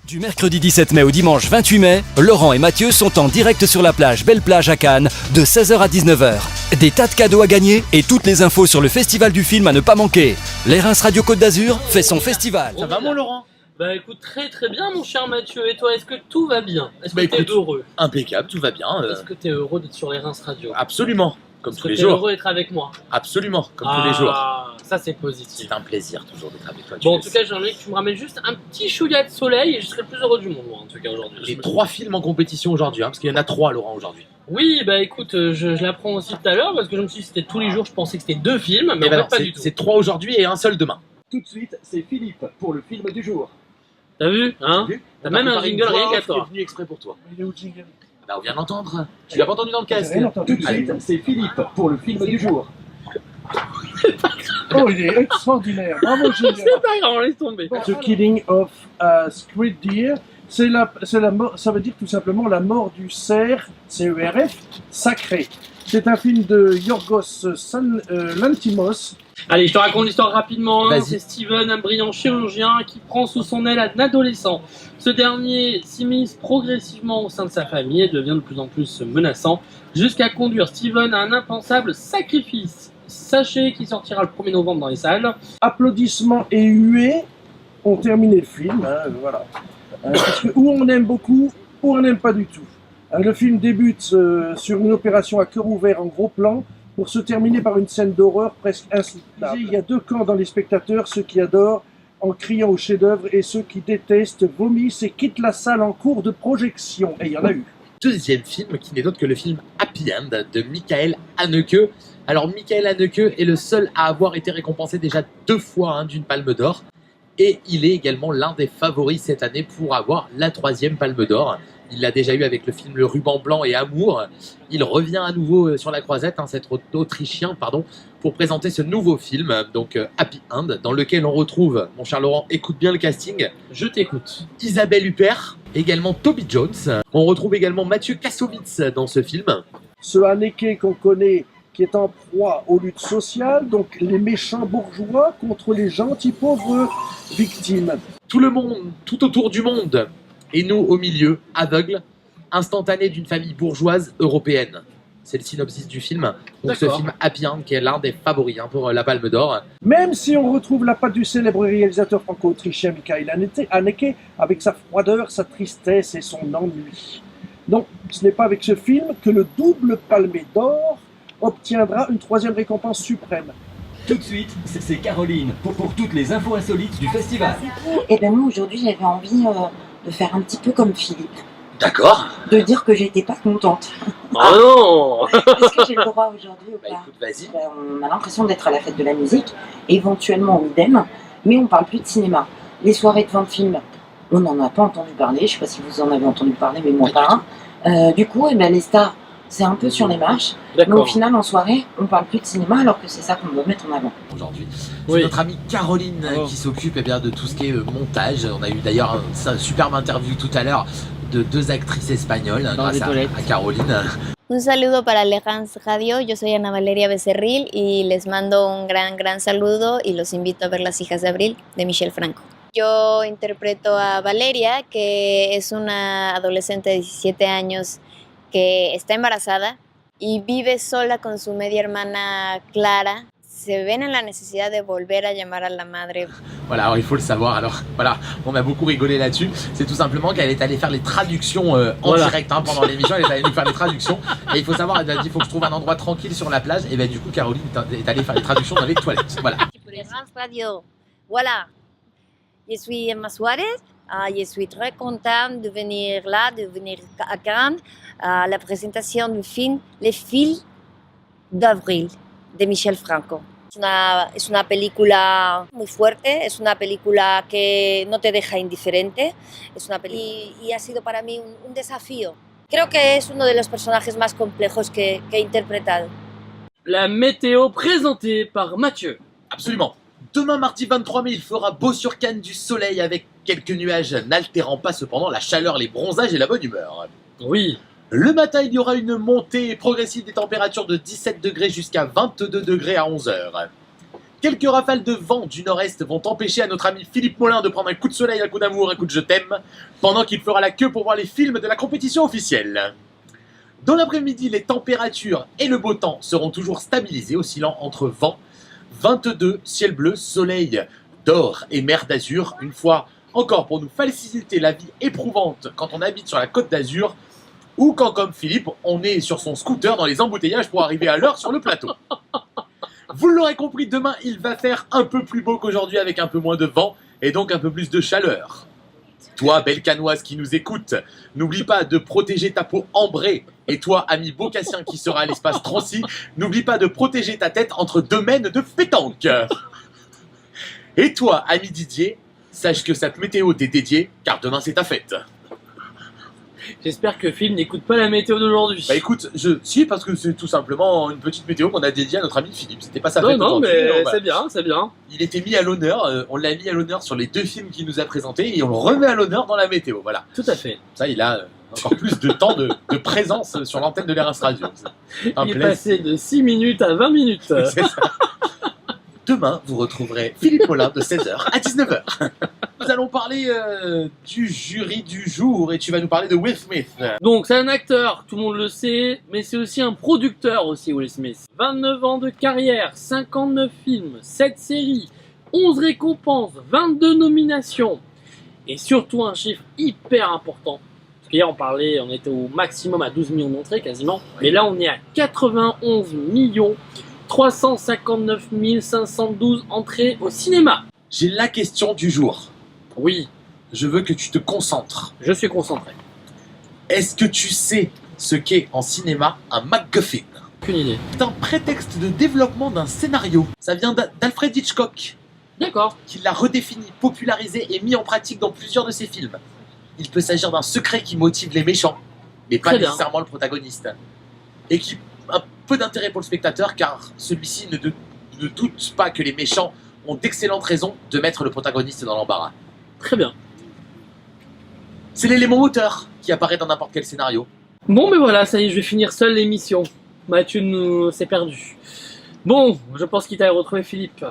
Du mercredi 17 mai au dimanche 28 mai, Laurent et Mathieu sont en direct sur la plage Belle Plage à Cannes de 16h à 19h. Des tas de cadeaux à gagner et toutes les infos sur le festival du film à ne pas manquer. Les Reims Radio Côte d'Azur fait son festival. Ça va mon Laurent? Bah écoute, très très bien mon cher Mathieu. Et toi, est-ce que tout va bien? Est-ce que t'es heureux? Impeccable, tout va bien. Est-ce que t'es heureux d'être sur les Reims Radio? Absolument, comme tous les Est-ce que jours. t'es heureux d'être avec moi? Absolument, comme tous les jours. Ça c'est positif. C'est un plaisir toujours d'être avec toi. Bon, en tout cas, j'aimerais que tu me ramènes juste un petit chouïa de soleil et je serai le plus heureux du monde, moi, en tout cas, aujourd'hui. J'ai 3 films en compétition aujourd'hui, parce qu'il y en a 3 Laurent aujourd'hui. Oui, bah écoute, je l'apprends aussi tout à l'heure parce que je me suis dit que c'était tous les jours, je pensais que c'était 2 films, mais en fait, pas du tout. C'est 3 aujourd'hui et un seul demain. Tout de suite, c'est Philippe pour le film du jour. T'as vu, hein? T'as même un jingle rien qu'à toi. Il est venu exprès pour toi. Il est où le jingle? Bah on vient d'entendre. Tu l'as pas entendu dans le casque? Tout de suite, c'est Philippe pour le film du jour. Oh, il est extraordinaire. Bravo, jingle. C'est pas grave, laisse tomber. The Killing of Squid Deer, ça veut dire tout simplement la mort du cerf, CERF, sacré. C'est un film de Yorgos Lanthimos. Allez, je te raconte l'histoire rapidement. Vas-y. C'est Steven, un brillant chirurgien qui prend sous son aile un adolescent. Ce dernier s'immisce progressivement au sein de sa famille et devient de plus en plus menaçant, jusqu'à conduire Steven à un impensable sacrifice. Sachez qu'il sortira le 1er novembre dans les salles. Applaudissements et huées ont terminé le film. Voilà. Parce que ou on aime beaucoup, ou on n'aime pas du tout. Le film débute sur une opération à cœur ouvert en gros plan, pour se terminer par une scène d'horreur presque insoutenable. Il y a 2 camps dans les spectateurs, ceux qui adorent en criant au chef-d'œuvre et ceux qui détestent, vomissent et quittent la salle en cours de projection. Et il y en a eu. Deuxième film qui n'est autre que le film Happy End de Michael Haneke. Alors Michael Haneke est le seul à avoir été récompensé déjà 2 fois d'une Palme d'Or. Et il est également l'un des favoris cette année pour avoir la 3e Palme d'Or. Il l'a déjà eu avec le film Le Ruban Blanc et Amour. Il revient à nouveau sur la croisette, cet Autrichien, pour présenter ce nouveau film, donc Happy End, dans lequel on retrouve, mon cher Laurent, écoute bien le casting. Je t'écoute. Isabelle Huppert, également Toby Jones. On retrouve également Mathieu Kassovitz dans ce film. Ce Haneke qu'on connaît, qui est en proie aux luttes sociales, donc les méchants bourgeois contre les gentils pauvres victimes. Tout le monde, tout autour du monde, et nous au milieu, aveugles, instantanés d'une famille bourgeoise européenne. C'est le synopsis du film. Donc ce film Happy End qui est l'un des favoris pour la Palme d'Or. Même si on retrouve la patte du célèbre réalisateur franco-autrichien Michael Haneke avec sa froideur, sa tristesse et son ennui. Donc ce n'est pas avec ce film que le double Palme d'Or obtiendra une 3e récompense suprême. Tout de suite, c'est Caroline pour toutes les infos insolites du festival. Et bien moi aujourd'hui j'avais envie de faire un petit peu comme Philippe. D'accord. De dire que j'étais pas contente. Oh non. Est-ce que j'ai le droit aujourd'hui ou pas? Écoute, vas-y. On a l'impression d'être à la fête de la musique, éventuellement au idem, mais on parle plus de cinéma. Les soirées de fin de film, on n'en a pas entendu parler, je sais pas si vous en avez entendu parler, mais moi pas. Du coup, les stars, c'est un peu sur les marches, mais au final, en soirée, on parle plus de cinéma alors que c'est ça qu'on doit mettre en avant. Aujourd'hui, Oui. c'est notre amie Caroline qui s'occupe de tout ce qui est montage. On a eu d'ailleurs une superbe interview tout à l'heure de 2 actrices espagnoles grâce à Caroline. Un saludo para Les Reims Radio, yo soy Ana Valeria Becerril y les mando un gran saludo y los invito a ver Las hijas de abril de Michel Franco. Yo interpreto a Valeria, que es una adolescente de 17 años que está embarazada y vive sola con su media hermana Clara. Se ven en la necesidad de volver a llamar a la madre. Voilà, alors il faut le savoir. Alors voilà, on a beaucoup rigolé là-dessus. C'est tout simplement qu'elle est allée faire les traductions en direct pendant l'émission. Elle est allée nous faire les traductions. Et il faut savoir, elle a dit il faut que je trouve un endroit tranquille sur la plage. Et bien du coup, Caroline est allée faire les traductions dans les toilettes. Voilà. Les Reims Radio, voilà. Je suis Emma Suarez. Je suis très contente de venir là, de venir à Cannes, à la présentation du film Les Fils d'avril de Michel Franco. Es una película muy fuerte, es una película que no te deja indiferente, y ha sido para mí un desafío. Creo que es uno de los personajes más complejos que he interpretado. La météo présentée par Mathieu. Absolument. Demain mardi 23 mai, il fera beau sur Cannes, du soleil avec quelques nuages, n'altérant pas cependant la chaleur, les bronzages et la bonne humeur. Oui. Le matin, il y aura une montée progressive des températures de 17 degrés jusqu'à 22 degrés à 11h. Quelques rafales de vent du nord-est vont empêcher à notre ami Philippe Molin de prendre un coup de soleil, un coup d'amour, un coup de je t'aime, pendant qu'il fera la queue pour voir les films de la compétition officielle. Dans l'après-midi, les températures et le beau temps seront toujours stabilisés, oscillant entre vent, 22, ciel bleu, soleil d'or et mer d'azur, une fois encore pour nous faciliter la vie éprouvante quand on habite sur la côte d'Azur, ou quand, comme Philippe, on est sur son scooter dans les embouteillages pour arriver à l'heure sur le plateau. Vous l'aurez compris, demain, il va faire un peu plus beau qu'aujourd'hui avec un peu moins de vent et donc un peu plus de chaleur. Toi, belle canoise qui nous écoute, n'oublie pas de protéger ta peau ambrée. Et toi, ami Beaucassien qui sera à l'espace Trancy, n'oublie pas de protéger ta tête entre deux mènes de pétanque. Et toi, ami Didier, sache que cette météo t'est dédiée, car demain c'est ta fête. J'espère que Phil n'écoute pas la météo d'aujourd'hui. Bah écoute, si, parce que c'est tout simplement une petite météo qu'on a dédiée à notre ami Philippe. C'était pas sa fête non, aujourd'hui, mais bah, c'est bien, c'est bien. il était mis à l'honneur, on l'a mis à l'honneur sur les 2 films qu'il nous a présentés et on le remet à l'honneur dans la météo, voilà. Tout à fait. Ça, il a encore plus de temps de présence sur l'antenne de l'R1 Radio. Un Il est plaisir. passé de 6 minutes à 20 minutes. C'est ça. Demain, vous retrouverez Philippe Molin de 16h à 19h. Nous allons parler du jury du jour et tu vas nous parler de Will Smith. Donc c'est un acteur, tout le monde le sait, mais c'est aussi un producteur aussi, Will Smith. 29 ans de carrière, 59 films, 7 séries, 11 récompenses, 22 nominations. Et surtout un chiffre hyper important. Parce qu'hier on parlait, on était au maximum à 12 millions d'entrées quasiment. Mais là on est à 91 359 512 entrées au cinéma. J'ai la question du jour. Oui, Je veux que tu te concentres. je suis concentré. Est-ce que tu sais ce qu'est en cinéma un MacGuffin? Aucune idée. C'est un prétexte de développement d'un scénario. Ça vient d'Alfred Hitchcock, D'accord. qui l'a redéfini, popularisé et mis en pratique dans plusieurs de ses films. Il peut s'agir d'un secret qui motive les méchants, mais pas Très bien. nécessairement le protagoniste. Et qui a un peu d'intérêt pour le spectateur, car celui-ci ne doute pas que les méchants ont d'excellentes raisons de mettre le protagoniste dans l'embarras. Très bien. C'est l'élément moteur qui apparaît dans n'importe quel scénario. Bon, mais voilà, ça y est, je vais finir seul l'émission. Mathieu nous s'est perdu. Bon, je pense qu'il t'a retrouvé Philippe.